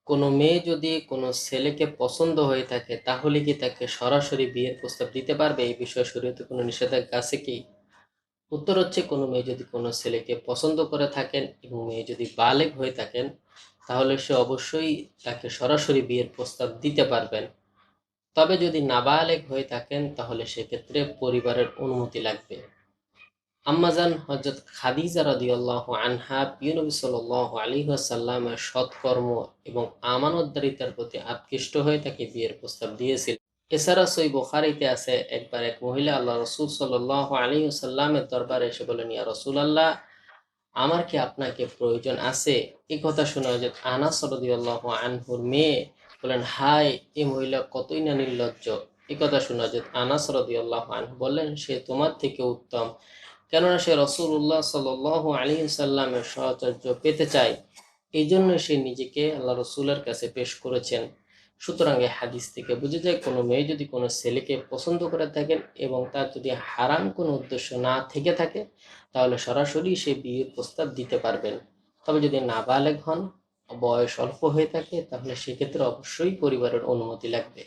কোনো মেয়ে যদি কোনো ছেলেকে পছন্দ হয়ে থাকে তাহলে কি তাকে সরাসরি বিয়ের প্রস্তাব দিতে পারবে? এই বিষয়ে শরীয়তে কোনো নিষেধাজ্ঞা আছে কি? উত্তর হচ্ছে, কোনো মেয়ে যদি কোনো ছেলেকে পছন্দ করে থাকেন এবং মেয়ে যদি বালেগ হয়ে থাকেন তাহলে সে অবশ্যই তাকে সরাসরি বিয়ের প্রস্তাব দিতে পারবেন। তবে যদি নাবালেগ হয়ে থাকেন তাহলে সেক্ষেত্রে পরিবারের অনুমতি লাগবে। আম্মাজান হযরত খাদিজা রাদিয়াল্লাহু আনহা প্রিয় নবী সাল্লাল্লাহু আলাইহি ওয়াসাল্লামের সৎকর্ম এবং আমানতদারিতার প্রতি আকৃষ্ট হয়ে তাকে বিয়ের প্রস্তাব দিয়েছিলেন। এছাড়া সহিহ বুখারীতে আছে, একবার এক মহিলা আল্লাহ রাসূল সাল্লাল্লাহু আলাইহি ওয়াসাল্লামের দরবারে এসে বললেন, ইয়া রাসূলাল্লাহ, আমার কি আপনাকে প্রয়োজন আছে? এই কথা শুনে হযরত আনাস রাদিয়াল্লাহু আনহুর মেয়ে বললেন, হায়, এই মহিলা কতই না নির্লজ্জ। এই কথা শুনে হযরত আনাস রাদিয়াল্লাহু আনহু বললেন, সে তোমার থেকে উত্তম, কেননা সে রাসূলুল্লাহ সাল্লাল্লাহু আলাইহি সাল্লামের সাহচর্য পেতে চায়। এই জন্য সে নিজেকে আল্লাহ রসুলের কাছে পেশ করেছেন। সুতরাং এই হাদিস থেকে বোঝা যায়, কোনো মেয়ে যদি কোনো ছেলেকে পছন্দ করে থাকেন এবং তার যদি হারাম কোনো উদ্দেশ্য না থেকে থাকে তাহলে সরাসরি সে বিয়ের প্রস্তাব দিতে পারবেন। তবে যদি নাবালেগ হন, বয়স অল্প হয়ে থাকে, তাহলে সেক্ষেত্রে অবশ্যই পরিবারের অনুমতি লাগবে।